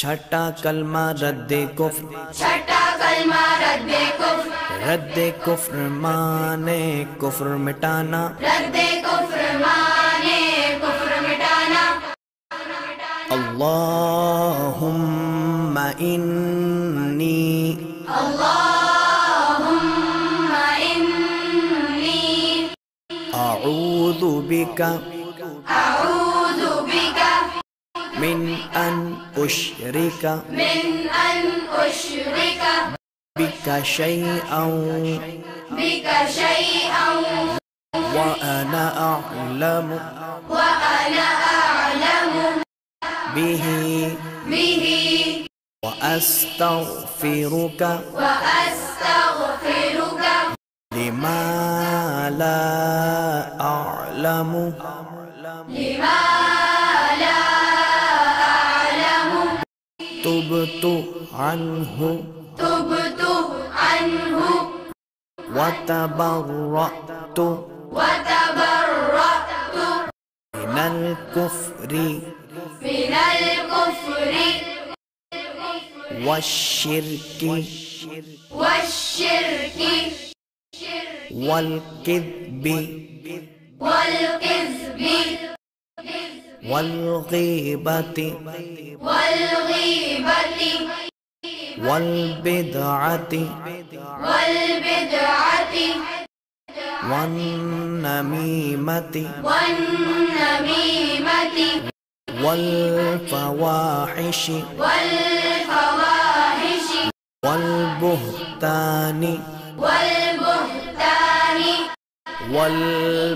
छठा कलमा रद्दे कुफ्र, छठा कलमा रद्दे कुफ्र, रद्दे कुफ्र माने कुफ्र मिटाना, रद्दे कुफ्र माने कुफ्र मिटाना। अल्लाहुम्मा इन्नी, अल्लाहुम्मा इन्नी अऊज़ु बिका अऊज़ु बिका मिन अन उश्रिका मिन अन उश्रिका बिका शैअन बिका शैअन व अना अअलमु व अना अअलमु बिही बिही व अस्तगफिरुका व अस्तगफिरुका लिमा ला अअलमु लिमा ला अअलमु तुबतु अन्हु तुबतु अन्हु व तबर्रअतु व तबर्रअतु मिनल कुफ्रि मिनल कुफ्रि वश्शिर्कि वश्शिर्कि वल किज़्बि वल किज़्बि वल गीबति वल गीबति वल बिदअति वल बिदअति वन नमीमति वन नमीमति वल फवाहिशि वल फवाहिशि वल बुहतानि वल बुहतानि वल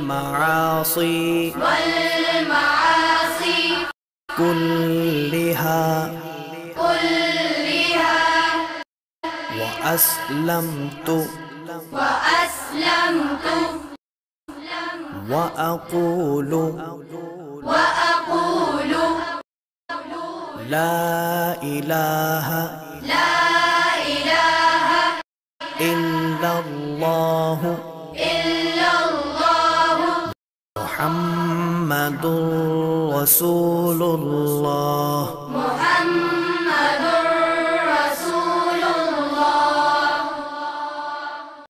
मआसी वल मआसी कुल्लिहा कुल्लिहा व अस्लमतु व अस्लमतु व अक़ूलु व अक़ूलु ला इलाहा ला इलाहा इल्लल्लाहु इल्लल्लाहु मुहम्मदुर रसूलुल्लाह मुहम्मदुर